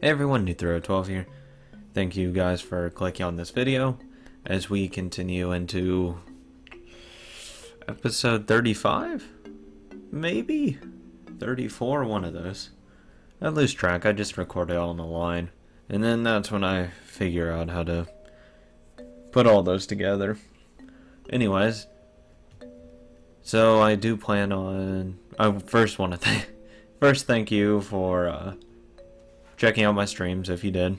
Hey everyone, New12 here. Thank you guys for clicking on this video as we continue into episode 35? Maybe? 34, one of those. I lose track, I just record it all on the line. And then that's when I figure out how to put all those together. Anyways, so I do plan on... I first want to thank you for checking out my streams if you did.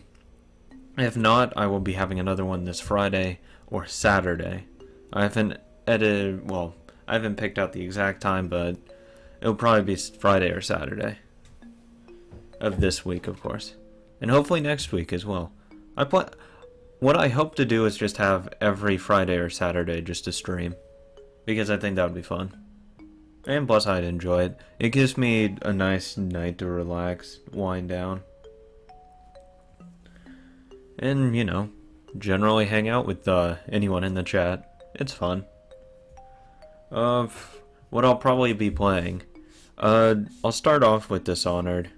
If not, I will be having another one this Friday or Saturday. I haven't picked out the exact time, but it'll probably be Friday or Saturday of this week, of course, and hopefully next week as well. What I hope to do is just have every Friday or Saturday just to stream, because I think that would be fun, and plus I'd enjoy it. It gives me a nice night to relax, wind down, and, you know, generally hang out with anyone in the chat. It's fun. What I'll probably be playing, I'll start off with Dishonored,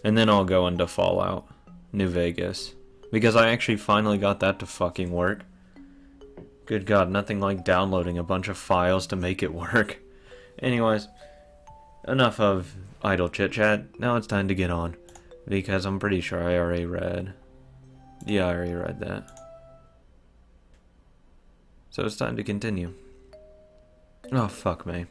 and then I'll go into Fallout New Vegas, because I actually finally got that to fucking work. Good God, nothing like downloading a bunch of files to make it work. Anyways, enough of idle chit-chat. Now it's time to get on, because I'm pretty sure I already read. Yeah, I already read that. So it's time to continue. Oh, fuck me.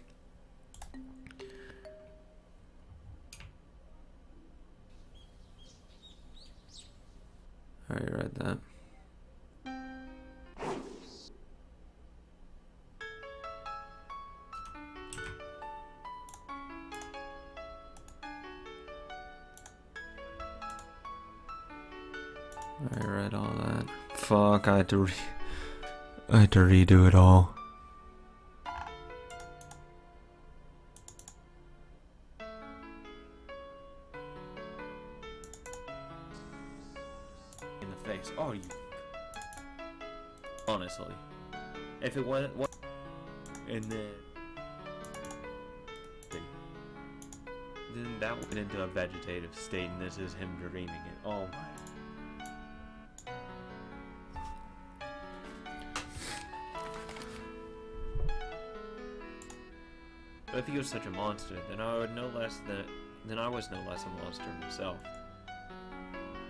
I already read that. I read all that. Fuck, I had to redo it all. In the face. Oh, you... Honestly. If it wasn't... And then that went into a vegetative state, and this is him dreaming it. Oh my... But if he was such a monster, then I was no less a monster myself.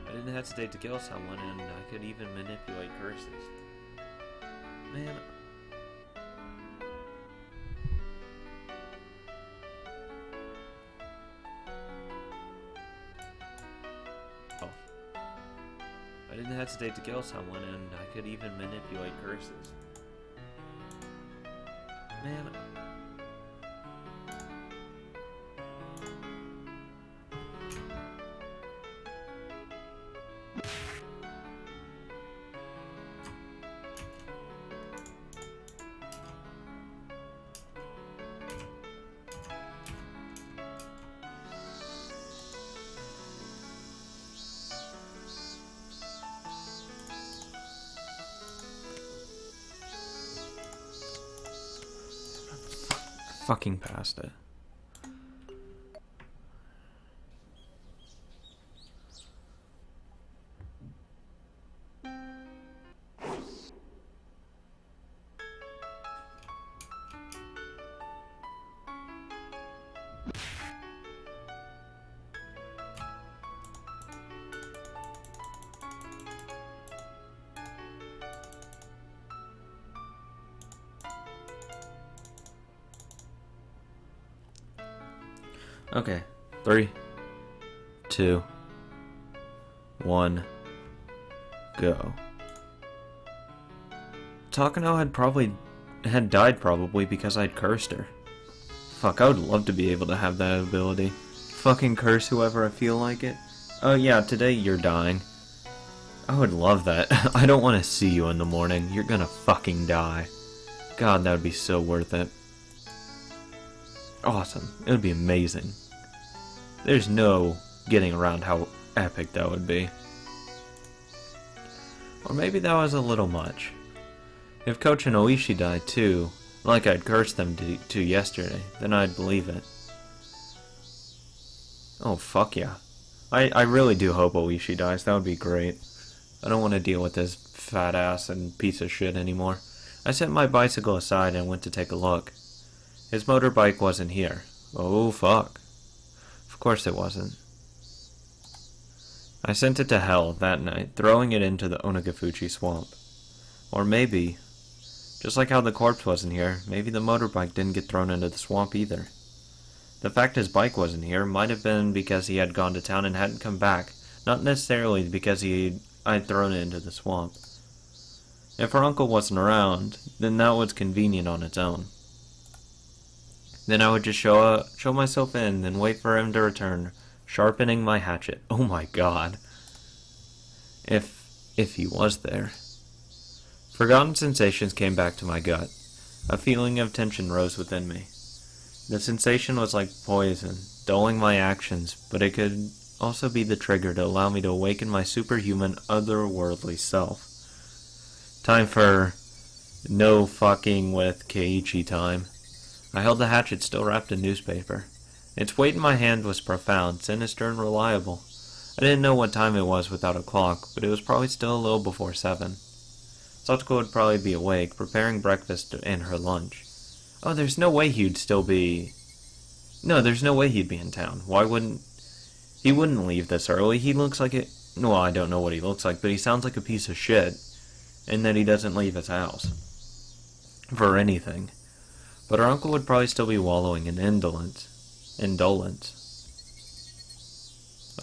I didn't hesitate to kill someone, and I could even manipulate curses. Man. Oh. I didn't hesitate to kill someone, and I could even manipulate curses. Man. Fucking past it. Okay, 3, 2, 1, go. Takano had died probably because I'd cursed her. Fuck, I would love to be able to have that ability. Fucking curse whoever I feel like it. Oh yeah, today you're dying. I would love that. I don't want to see you in the morning. You're gonna fucking die. God, that would be so worth it. Awesome. It would be amazing. There's no getting around how epic that would be. Or maybe that was a little much. If Coach and Oishi died too, like I'd cursed them to yesterday, then I'd believe it. Oh, fuck yeah. I really do hope Oishi dies. That would be great. I don't want to deal with this fat ass and piece of shit anymore. I set my bicycle aside and went to take a look. His motorbike wasn't here. Oh, fuck. Of course it wasn't. I sent it to hell that night, throwing it into the Onagafuchi swamp. Or maybe, just like how the corpse wasn't here, maybe the motorbike didn't get thrown into the swamp either. The fact his bike wasn't here might have been because he had gone to town and hadn't come back, not necessarily because I'd thrown it into the swamp. If her uncle wasn't around, then that was convenient on its own. Then I would just show myself in, then wait for him to return, sharpening my hatchet. Oh my god. If he was there. Forgotten sensations came back to my gut. A feeling of tension rose within me. The sensation was like poison, dulling my actions, but it could also be the trigger to allow me to awaken my superhuman, otherworldly self. Time for no fucking with Keiichi time. I held the hatchet still wrapped in newspaper. Its weight in my hand was profound, sinister, and reliable. I didn't know what time it was without a clock, but it was probably still a little before 7. Satoko would probably be awake, preparing breakfast and her lunch. Oh, there's no way he'd still be... No, there's no way he'd be in town. Why wouldn't... He wouldn't leave this early. He looks like it... Well, I don't know what he looks like, but he sounds like a piece of shit. And that he doesn't leave his house. For anything. But her uncle would probably still be wallowing in indolence.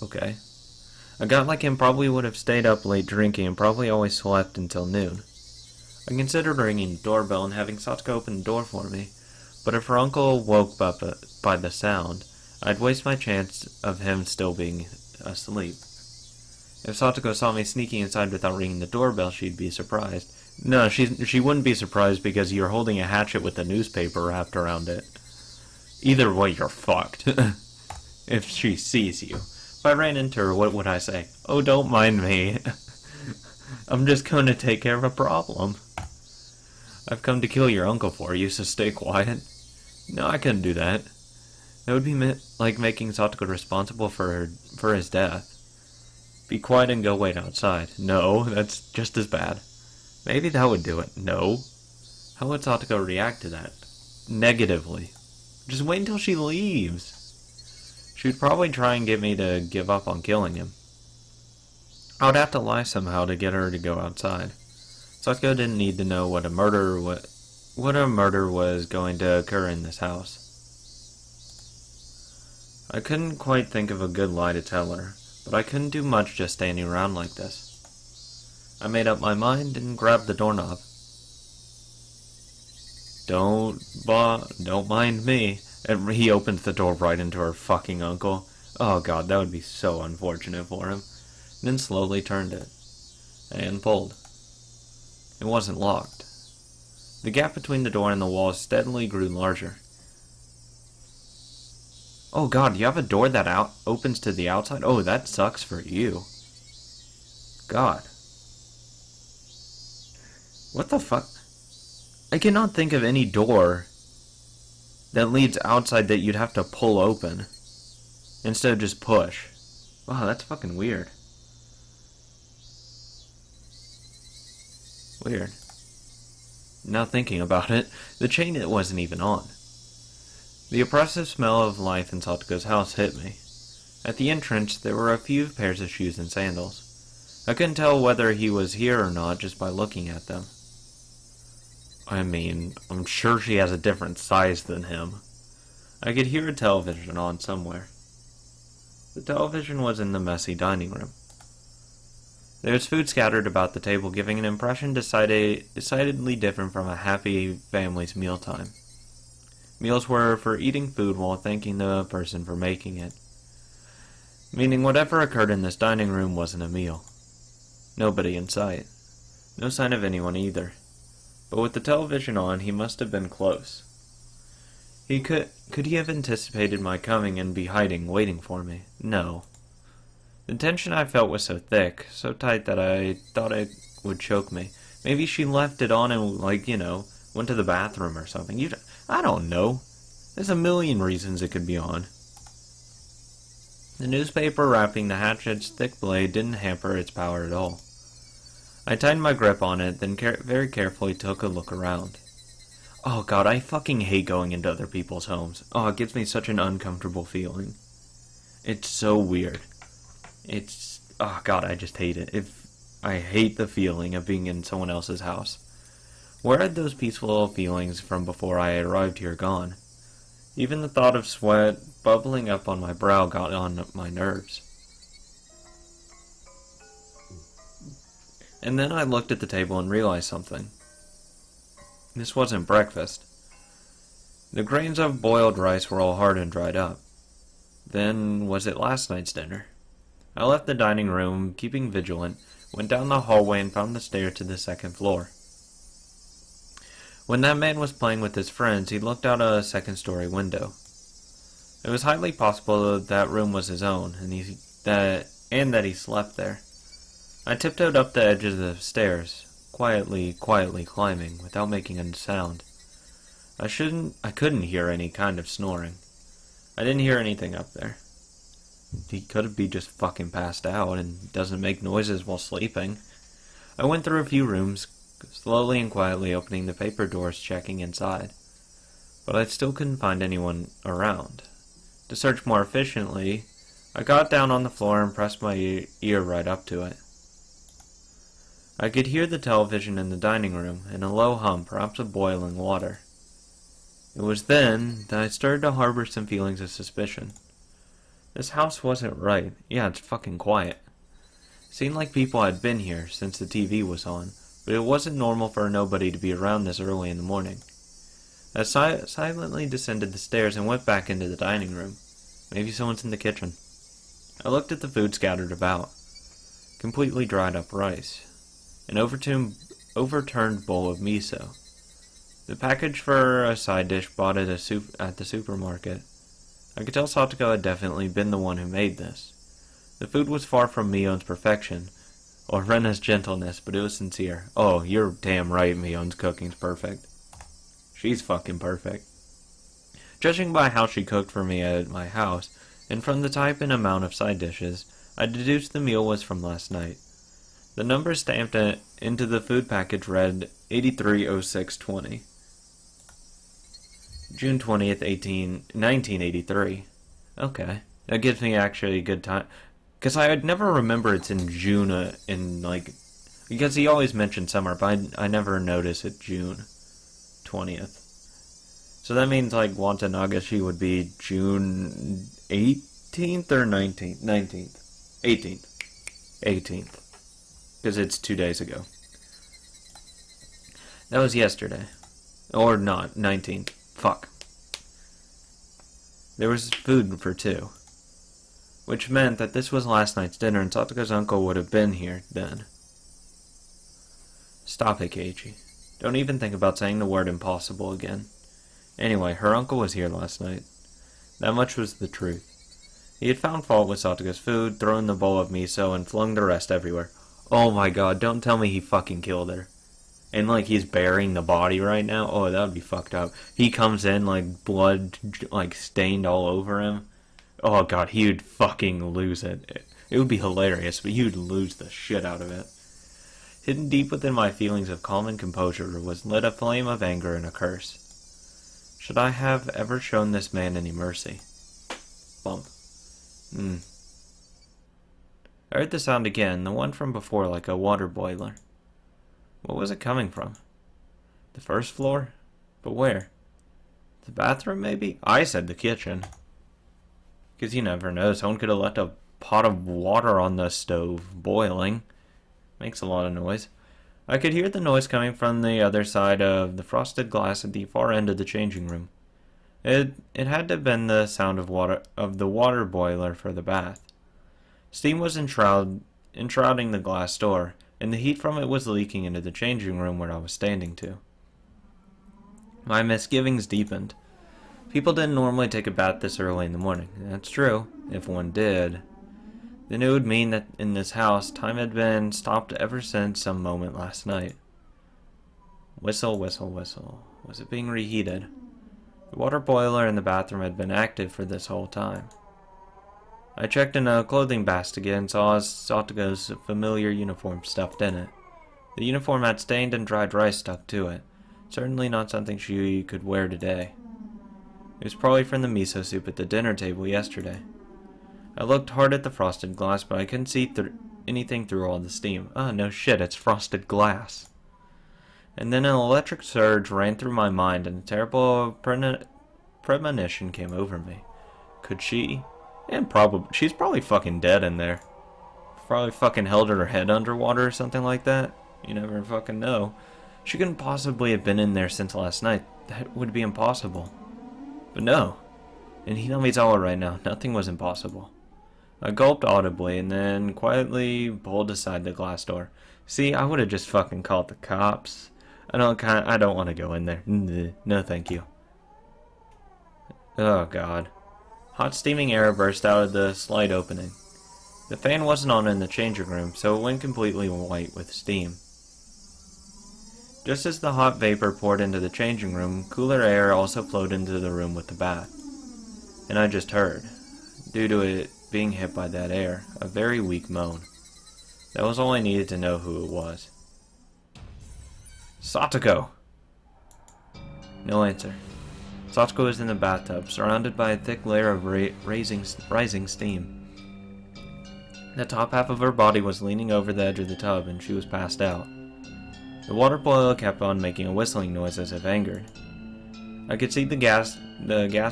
Okay. A guy like him probably would have stayed up late drinking and probably always slept until noon. I considered ringing the doorbell and having Satoko open the door for me, but if her uncle woke up by the sound, I'd waste my chance of him still being asleep. If Satoko saw me sneaking inside without ringing the doorbell, she'd be surprised. No, she wouldn't be surprised because you're holding a hatchet with a newspaper wrapped around it. Either way, you're fucked. If she sees you. If I ran into her, what would I say? Oh, don't mind me. I'm just going to take care of a problem. I've come to kill your uncle for you, so stay quiet. No, I couldn't do that. That would be like making Satoko responsible for his death. Be quiet and go wait outside. No, that's just as bad. Maybe that would do it. No. How would Satoko react to that? Negatively. Just wait until she leaves. She would probably try and get me to give up on killing him. I would have to lie somehow to get her to go outside. Satoko didn't need to know what a murder was going to occur in this house. I couldn't quite think of a good lie to tell her, but I couldn't do much just standing around like this. I made up my mind and grabbed the doorknob. Don't mind me. And he opens the door right into her fucking uncle. Oh god, that would be so unfortunate for him. Then slowly turned it. And pulled. It wasn't locked. The gap between the door and the wall steadily grew larger. Oh god, you have a door that opens to the outside? Oh, that sucks for you. God. What the fuck? I cannot think of any door that leads outside that you'd have to pull open instead of just push. Wow, that's fucking weird. Weird. Now thinking about it, the chain wasn't even on. The oppressive smell of life in Satoko's house hit me. At the entrance, there were a few pairs of shoes and sandals. I couldn't tell whether he was here or not just by looking at them. I mean, I'm sure she has a different size than him. I could hear a television on somewhere. The television was in the messy dining room. There was food scattered about the table, giving an impression decidedly different from a happy family's mealtime. Meals were for eating food while thanking the person for making it. Meaning whatever occurred in this dining room wasn't a meal. Nobody in sight. No sign of anyone either. But with the television on, he must have been close. Could he have anticipated my coming and be hiding, waiting for me? No. The tension I felt was so thick, so tight that I thought it would choke me. Maybe she left it on and, went to the bathroom or something. I don't know. There's a million reasons it could be on. The newspaper wrapping the hatchet's thick blade didn't hamper its power at all. I tightened my grip on it, then very carefully took a look around. Oh god, I fucking hate going into other people's homes. Oh, it gives me such an uncomfortable feeling. It's so weird. Oh god, I just hate it. I hate the feeling of being in someone else's house. Where had those peaceful feelings from before I arrived here gone? Even the thought of sweat bubbling up on my brow got on my nerves. And then I looked at the table and realized something. This wasn't breakfast. The grains of boiled rice were all hard and dried up. Then was it last night's dinner? I left the dining room, keeping vigilant, went down the hallway and found the stairs to the second floor. When that man was playing with his friends, he looked out a second-story window. It was highly possible that room was his own, and that he slept there. I tiptoed up the edge of the stairs, quietly climbing, without making a sound. I couldn't hear any kind of snoring. I didn't hear anything up there. He could be just fucking passed out and doesn't make noises while sleeping. I went through a few rooms, slowly and quietly opening the paper doors, checking inside. But I still couldn't find anyone around. To search more efficiently, I got down on the floor and pressed my ear right up to it. I could hear the television in the dining room and a low hum, perhaps of boiling water. It was then that I started to harbor some feelings of suspicion. This house wasn't right. Yeah, it's fucking quiet. It seemed like people had been here since the TV was on, but it wasn't normal for nobody to be around this early in the morning. I silently descended the stairs and went back into the dining room. Maybe someone's in the kitchen. I looked at the food scattered about. Completely dried up rice. An overturned bowl of miso. The package for a side dish bought at the supermarket. I could tell Satoko had definitely been the one who made this. The food was far from Mion's perfection, or Rena's gentleness, but it was sincere. Oh, you're damn right Mion's cooking's perfect. She's fucking perfect. Judging by how she cooked for me at my house, and from the type and amount of side dishes, I deduced the meal was from last night. The number stamped into the food package read 830620. June 20th, 1983. Okay. That gives me actually a good time. Because I would never remember it's in June, because he always mentioned summer, but I never notice it June 20th. So that means, Watanagashi would be June 18th or 19th? 19th. 18th. 18th. Because it's 2 days ago. That was yesterday. Or not, 19th. Fuck. There was food for two. Which meant that this was last night's dinner and Satoko's uncle would have been here then. Stop it, Keiichi. Don't even think about saying the word impossible again. Anyway, her uncle was here last night. That much was the truth. He had found fault with Satoko's food, thrown the bowl of miso, and flung the rest everywhere. Oh my god, don't tell me he fucking killed her. And he's burying the body right now? Oh, that would be fucked up. He comes in blood stained all over him. Oh god, he would fucking lose it. It would be hilarious, but he would lose the shit out of it. Hidden deep within my feelings of calm and composure was lit a flame of anger and a curse. Should I have ever shown this man any mercy? Bump. I heard the sound again, the one from before, like a water boiler. What was it coming from? The first floor? But where? The bathroom, maybe? I said the kitchen. Because you never know, someone could have left a pot of water on the stove, boiling. Makes a lot of noise. I could hear the noise coming from the other side of the frosted glass at the far end of the changing room. It had to have been the sound of the water boiler for the bath. Steam was enshrouding the glass door, and the heat from it was leaking into the changing room where I was standing to. My misgivings deepened. People didn't normally take a bath this early in the morning. That's true, if one did. Then it would mean that in this house, time had been stopped ever since some moment last night. Whistle, whistle, whistle. Was it being reheated? The water boiler in the bathroom had been active for this whole time. I checked in a clothing basket and saw Satoga's familiar uniform stuffed in it. The uniform had stained and dried rice stuck to it. Certainly not something she could wear today. It was probably from the miso soup at the dinner table yesterday. I looked hard at the frosted glass, but I couldn't see anything through all the steam. Ah, no shit, it's frosted glass. And then an electric surge ran through my mind, and a terrible premonition came over me. Could she? And she's probably fucking dead in there. Probably fucking held her head underwater or something like that. You never fucking know. She couldn't possibly have been in there since last night. That would be impossible. But no. In Hinamizawa right now, nothing was impossible. I gulped audibly and then quietly pulled aside the glass door. See, I would have just fucking called the cops. I don't want to go in there. No, thank you. Oh god. Hot steaming air burst out of the slight opening. The fan wasn't on in the changing room, so it went completely white with steam. Just as the hot vapor poured into the changing room, cooler air also flowed into the room with the bath. And I just heard, due to it being hit by that air, a very weak moan. That was all I needed to know who it was. Satoko! No answer. Satoko was in the bathtub, surrounded by a thick layer of rising steam. The top half of her body was leaning over the edge of the tub, and she was passed out. The water boiler kept on making a whistling noise as if angered. I could see the gas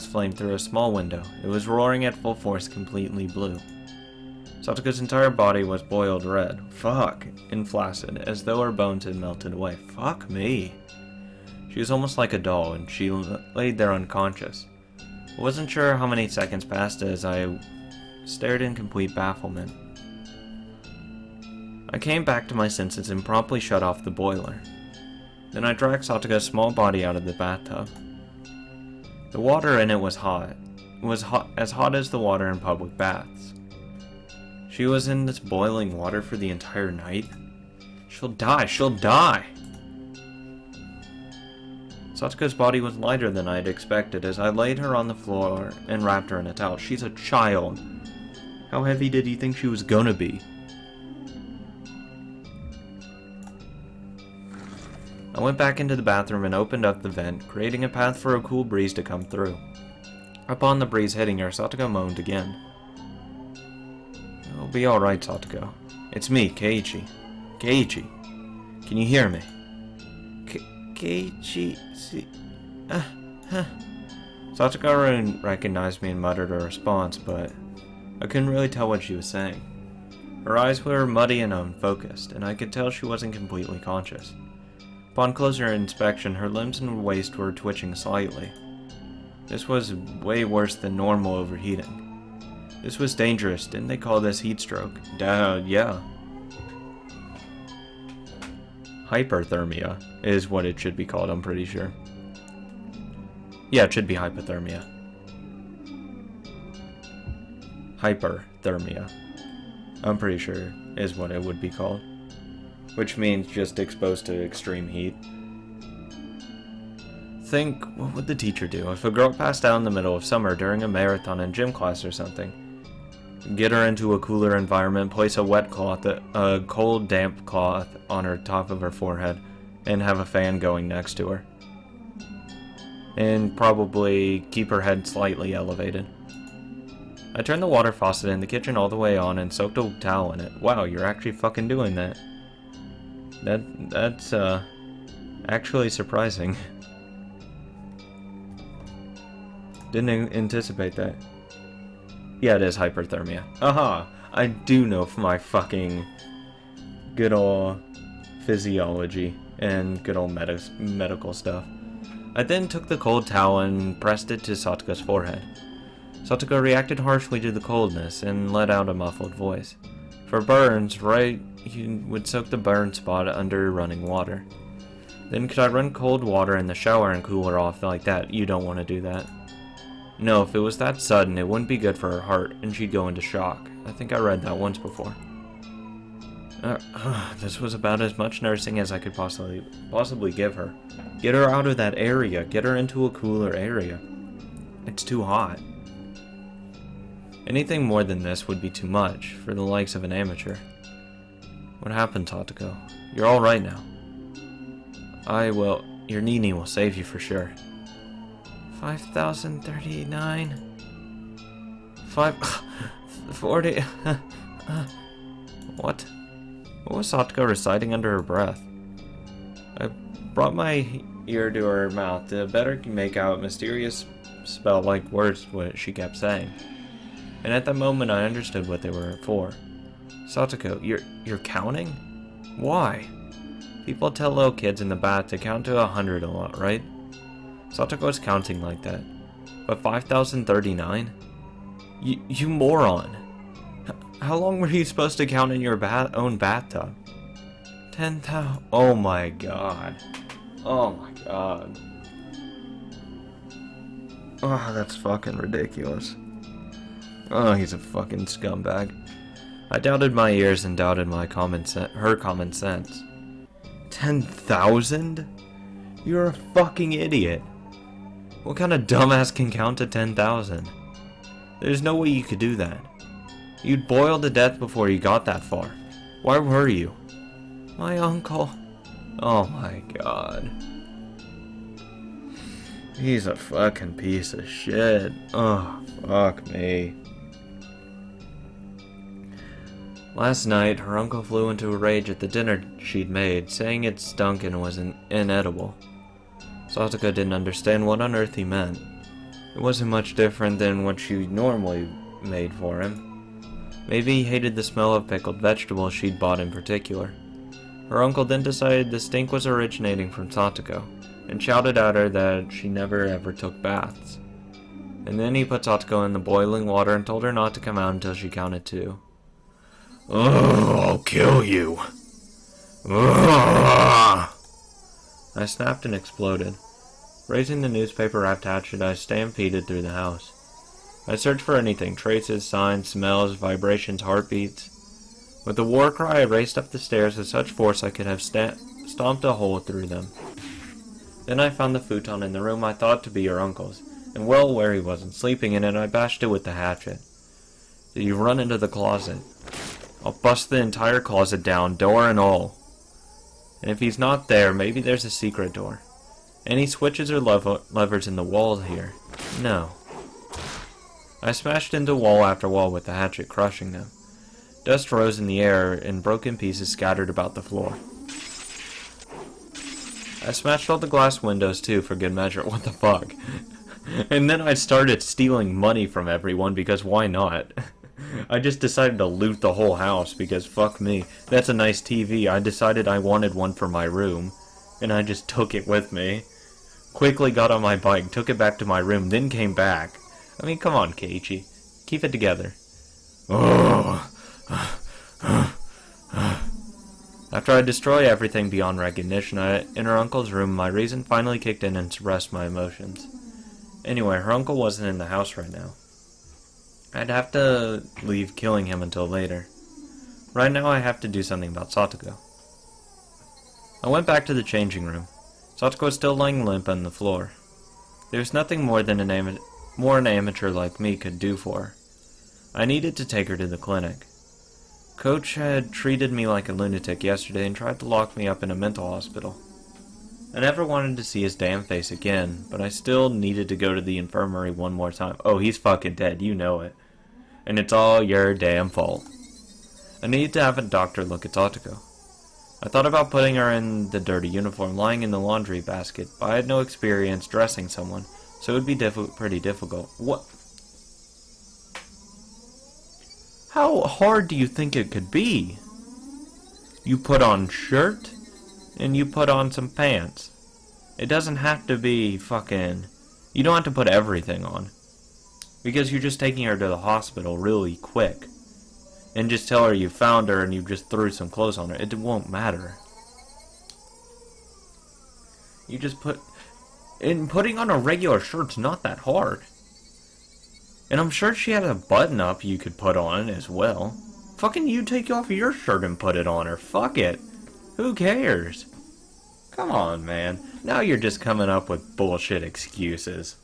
flame through a small window. It was roaring at full force, completely blue. Satoko's entire body was boiled red. Fuck. And flaccid, as though her bones had melted away. Fuck me. She was almost like a doll, and she laid there unconscious. I wasn't sure how many seconds passed as I stared in complete bafflement. I came back to my senses and promptly shut off the boiler. Then I dragged Satoga's small body out of the bathtub. The water in it was hot. It was as hot as the water in public baths. She was in this boiling water for the entire night. She'll die, she'll die! Satoga's body was lighter than I had expected as I laid her on the floor and wrapped her in a towel. She's a child. How heavy did he think she was gonna be? I went back into the bathroom and opened up the vent, creating a path for a cool breeze to come through. Upon the breeze hitting her, Satoko moaned again. It'll be alright, Satoko. It's me, Keiichi. Keiichi. Can you hear me? Keiichi... Satoko recognized me and muttered a response, but I couldn't really tell what she was saying. Her eyes were muddy and unfocused, and I could tell she wasn't completely conscious. Upon closer inspection, her limbs and waist were twitching slightly. This was way worse than normal overheating. This was dangerous. Didn't they call this heat stroke? Yeah. Hyperthermia is what it should be called, I'm pretty sure. Yeah, it should be hypothermia. Hyperthermia, I'm pretty sure, is what it would be called. Which means just exposed to extreme heat. Think, what would the teacher do if a girl passed out in the middle of summer during a marathon in gym class or something? Get her into a cooler environment, place a cold, damp cloth on her top of her forehead, and have a fan going next to her. And probably keep her head slightly elevated. I turned the water faucet in the kitchen all the way on and soaked a towel in it. Wow, you're actually fucking doing that. That's actually surprising. Didn't anticipate that. Yeah, it is hyperthermia. Aha! I do know from my fucking good old physiology and good old medical stuff. I then took the cold towel and pressed it to Satoko's forehead. Satoko reacted harshly to the coldness and let out a muffled voice. For burns, you would soak the burn spot under running water. Then could I run cold water in the shower and cool her off like that? You don't want to do that. No, if it was that sudden, it wouldn't be good for her heart, and she'd go into shock. I think I read that once before. This was about as much nursing as I could possibly give her. Get her out of that area. Get her into a cooler area. It's too hot. Anything more than this would be too much for the likes of an amateur. What happened, Tatako? You're alright now. Your Nini will save you for sure. 5,039? 540? What? What was Satoko reciting under her breath? I brought my ear to her mouth to better make out mysterious spell-like words what she kept saying. And at that moment I understood what they were for. Satoko, you're counting? Why? People tell little kids in the bath to count to 100 a lot, right? Satoko's counting like that. But 5,039? You moron! How long were you supposed to count in your own bathtub? 10,000. Oh my god. Oh my god. Oh, that's fucking ridiculous. Oh, he's a fucking scumbag. I doubted my ears and doubted my her common sense. 10,000? You're a fucking idiot. What kind of dumbass can count to 10,000? There's no way you could do that. You'd boil to death before you got that far. Why were you? My uncle. Oh my god. He's a fucking piece of shit. Oh, fuck me. Last night, her uncle flew into a rage at the dinner she'd made, saying it stunk and was inedible. Satoko didn't understand what on earth he meant. It wasn't much different than what she normally made for him. Maybe he hated the smell of pickled vegetables she'd bought in particular. Her uncle then decided the stink was originating from Satoko, and shouted at her that she never ever took baths. And then he put Satoko in the boiling water and told her not to come out until she counted 2. Oh, I'll kill you. Ugh. I snapped and exploded. Raising the newspaper-wrapped hatchet, I stampeded through the house. I searched for anything, traces, signs, smells, vibrations, heartbeats. With a war cry, I raced up the stairs with such force I could have stomped a hole through them. Then I found the futon in the room I thought to be your uncle's, and well aware he wasn't sleeping in it, I bashed it with the hatchet. So you run into the closet. I'll bust the entire closet down, door and all. And if he's not there, maybe there's a secret door. Any switches or levers in the wall here? No. I smashed into wall after wall with the hatchet, crushing them. Dust rose in the air, and broken pieces scattered about the floor. I smashed all the glass windows too, for good measure. What the fuck? And then I started stealing money from everyone, because why not? I just decided to loot the whole house, because fuck me. That's a nice TV. I decided I wanted one for my room, and I just took it with me. Quickly got on my bike, took it back to my room, then came back. I mean, come on, Keiichi. Keep it together. Oh. After I destroy everything beyond recognition, in her uncle's room, my reason finally kicked in and suppressed my emotions. Anyway, her uncle wasn't in the house right now. I'd have to leave killing him until later. Right now I have to do something about Satoko. I went back to the changing room. Satoko was still lying limp on the floor. There was nothing more than an amateur like me could do for her. I needed to take her to the clinic. Coach had treated me like a lunatic yesterday and tried to lock me up in a mental hospital. I never wanted to see his damn face again, but I still needed to go to the infirmary one more time. Oh, he's fucking dead, you know it. And it's all your damn fault. I needed to have a doctor look at Satoko. I thought about putting her in the dirty uniform lying in the laundry basket, but I had no experience dressing someone, so it would be pretty difficult. What? How hard do you think it could be? You put on shirt, and you put on some pants. It doesn't have to be fucking... You don't have to put everything on. Because you're just taking her to the hospital really quick. And just tell her you found her and you just threw some clothes on her. It won't matter. You just put... And putting on a regular shirt's not that hard. And I'm sure she had a button-up you could put on as well. Fucking you take off your shirt and put it on her. Fuck it. Who cares? Come on, man. Now you're just coming up with bullshit excuses.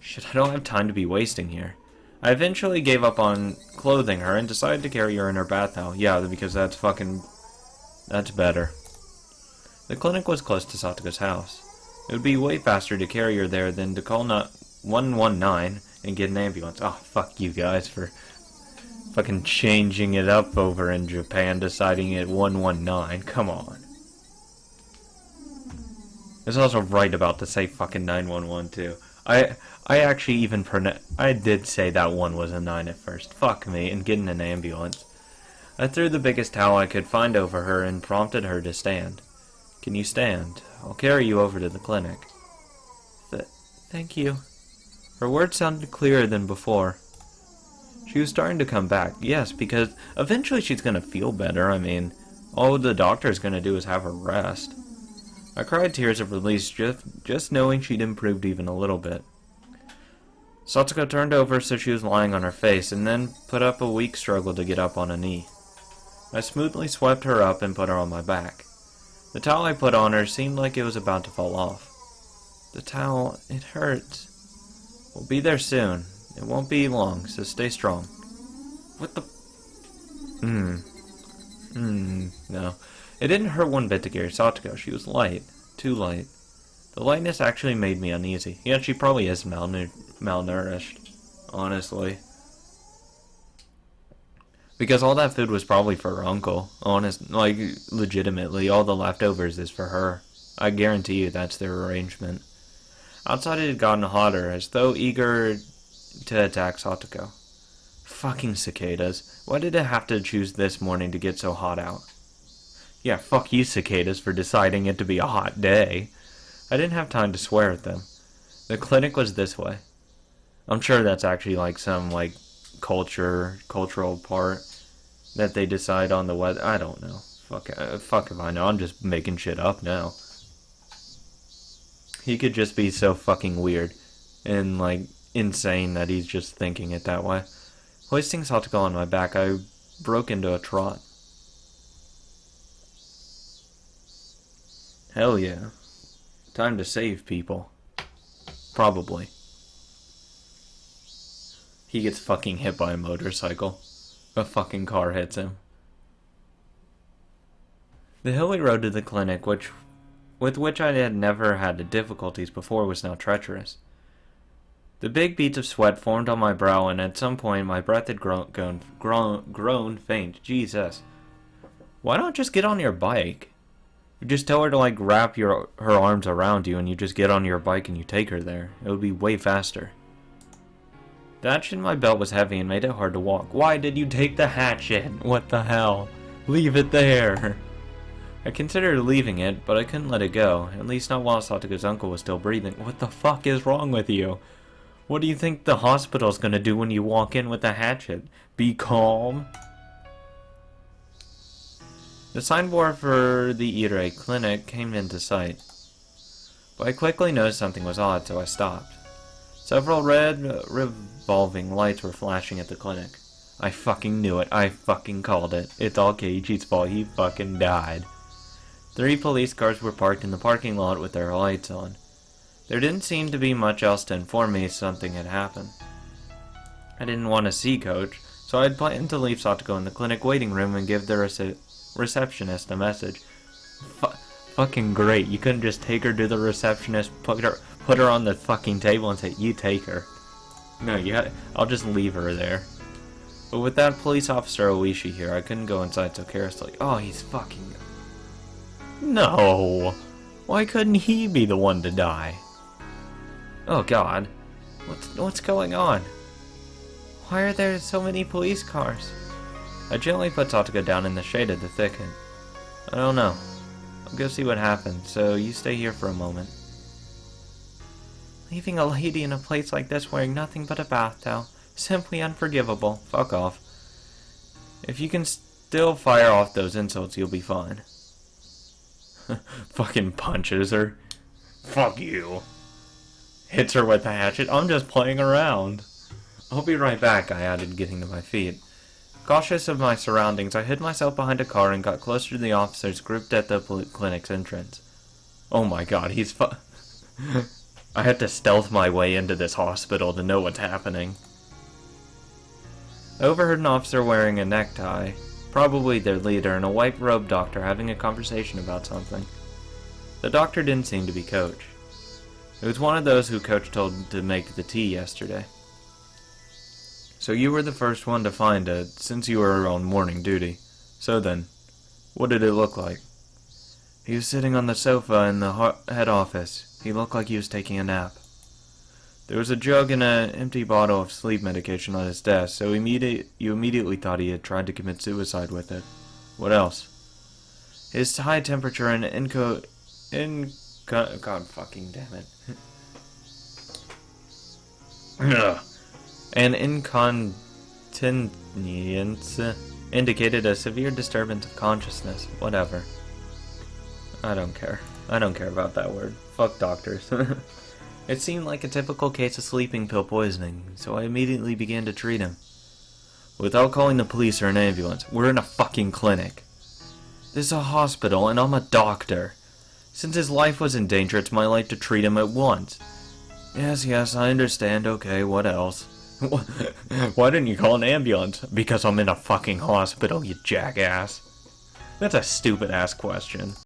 Shit, I don't have time to be wasting here. I eventually gave up on clothing her and decided to carry her in her bath towel. Yeah, because that's better. The clinic was close to Satoga's house. It would be way faster to carry her there than to call 119 and get an ambulance. Oh, fuck you guys for fucking changing it up over in Japan, deciding it 119. Come on. It's also right about to say fucking 911 too. I actually even I did say that one was a 9 at first. Fuck me, and getting an ambulance. I threw the biggest towel I could find over her and prompted her to stand. Can you stand? I'll carry you over to the clinic. Thank you. Her words sounded clearer than before. She was starting to come back. Yes, because eventually she's gonna feel better. I mean, all the doctor's gonna do is have her rest. I cried tears of release just knowing she'd improved even a little bit. Satsuko turned over so she was lying on her face, and then put up a weak struggle to get up on a knee. I smoothly swept her up and put her on my back. The towel I put on her seemed like it was about to fall off. The towel, it hurts. We'll be there soon. It won't be long, so stay strong. What the... No. It didn't hurt one bit to carry Satsuko. She was light. Too light. The lightness actually made me uneasy. Yeah, she probably is malnourished. Honestly. Because all that food was probably for her uncle. Legitimately, all the leftovers is for her. I guarantee you that's their arrangement. Outside it had gotten hotter, as though eager to attack Satsuko. Fucking cicadas. Why did it have to choose this morning to get so hot out? Yeah, fuck you cicadas for deciding it to be a hot day. I didn't have time to swear at them. The clinic was this way. I'm sure that's actually like some cultural part that they decide on the weather. I don't know. Fuck if I know. I'm just making shit up now. He could just be so fucking weird and insane that he's just thinking it that way. Hoisting Satsuko on my back, I broke into a trot. Hell yeah. Time to save people. Probably. He gets fucking hit by a motorcycle. A fucking car hits him. The hilly road to the clinic, with which I had never had difficulties before, was now treacherous. The big beads of sweat formed on my brow, and at some point my breath had grown faint. Jesus. Why not just get on your bike? You just tell her to wrap her arms around you and you just get on your bike and you take her there. It would be way faster. The hatchet in my belt was heavy and made it hard to walk. Why did you take the hatchet? What the hell? Leave it there. I considered leaving it, but I couldn't let it go. At least not while Satoga's uncle was still breathing. What the fuck is wrong with you? What do you think the hospital's gonna do when you walk in with a hatchet? Be calm? The signboard for the Irei clinic came into sight. But I quickly noticed something was odd, so I stopped. Several red revolving lights were flashing at the clinic. I fucking knew it. I fucking called it. It's all Keiichi's fault. He fucking died. 3 police cars were parked in the parking lot with their lights on. There didn't seem to be much else to inform me something had happened. I didn't want to see Coach, so I had planned to leave Satsuko in the clinic waiting room and give the receptionist a message. Fucking great. You couldn't just take her to the receptionist, put her on the fucking table and say, you take her. No, I'll just leave her there. But with that police officer Oishi here, I couldn't go inside so carelessly. Oh, he's fucking... No! Why couldn't he be the one to die? Oh god. What's going on? Why are there so many police cars? I gently put Satsuko down in the shade of the thicket. I don't know. I'll go see what happened, so you stay here for a moment. Leaving a lady in a place like this wearing nothing but a bath towel. Simply unforgivable. Fuck off. If you can still fire off those insults, you'll be fine. Fucking punches her. Fuck you. Hits her with the hatchet. I'm just playing around. I'll be right back, I added, getting to my feet. Cautious of my surroundings, I hid myself behind a car and got closer to the officers grouped at the clinic's entrance. Oh my god, he's I had to stealth my way into this hospital to know what's happening. I overheard an officer wearing a necktie, probably their leader, and a white-robed doctor having a conversation about something. The doctor didn't seem to be Coach. It was one of those who Coach told to make the tea yesterday. So you were the first one to find it, since you were on morning duty. So then, what did it look like? He was sitting on the sofa in the head office. He looked like he was taking a nap. There was a jug and an empty bottle of sleep medication on his desk, so you immediately thought he had tried to commit suicide with it. What else? His high temperature and God fucking damn it. An incontinence indicated a severe disturbance of consciousness. Whatever. I don't care. I don't care about that word. Fuck doctors. It seemed like a typical case of sleeping pill poisoning, so I immediately began to treat him. Without calling the police or an ambulance. We're in a fucking clinic. This is a hospital, and I'm a doctor. Since his life was in danger, it's my life to treat him at once. Yes, I understand. Okay, what else? Why didn't you call an ambulance? Because I'm in a fucking hospital, you jackass. That's a stupid-ass question.